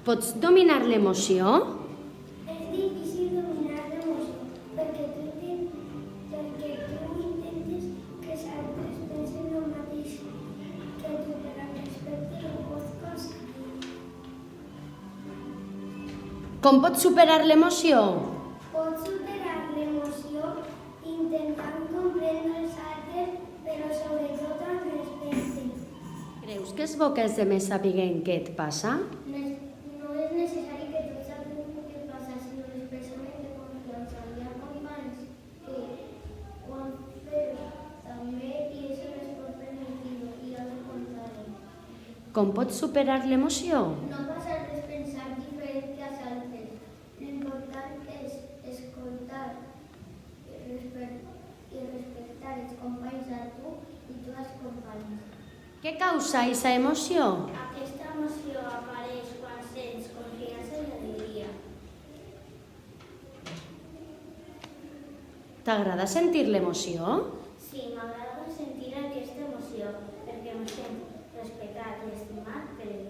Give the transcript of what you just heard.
Pots dominar l'emoció? És difícil dominar l'emoció perquè tu intentes que els altres pensen el mateix que tu, però al respecte no pots aconseguir. Com pots superar l'emoció? Pots superar l'emoció intentant comprendre els altres, però sobretot amb respecte. Creus que és bo que els altres sàpiguen què et passa? No és necessari que tots sapiguin què passa, sinó les persones de confiança. Hi ha companys que ho han fet també i això no es pot permetir i al contrari. Com pots superar l'emoció? No passar de pensar diferent que els altres. L'important és escoltar i respectar els companys a tu i tu als companys. Què causa aquesta emoció? Aquesta emoció apareix quan sents confiança i alegria. T'agrada sentir l'emoció? Sí, m'agrada sentir aquesta emoció perquè em sento respectat i estimat per el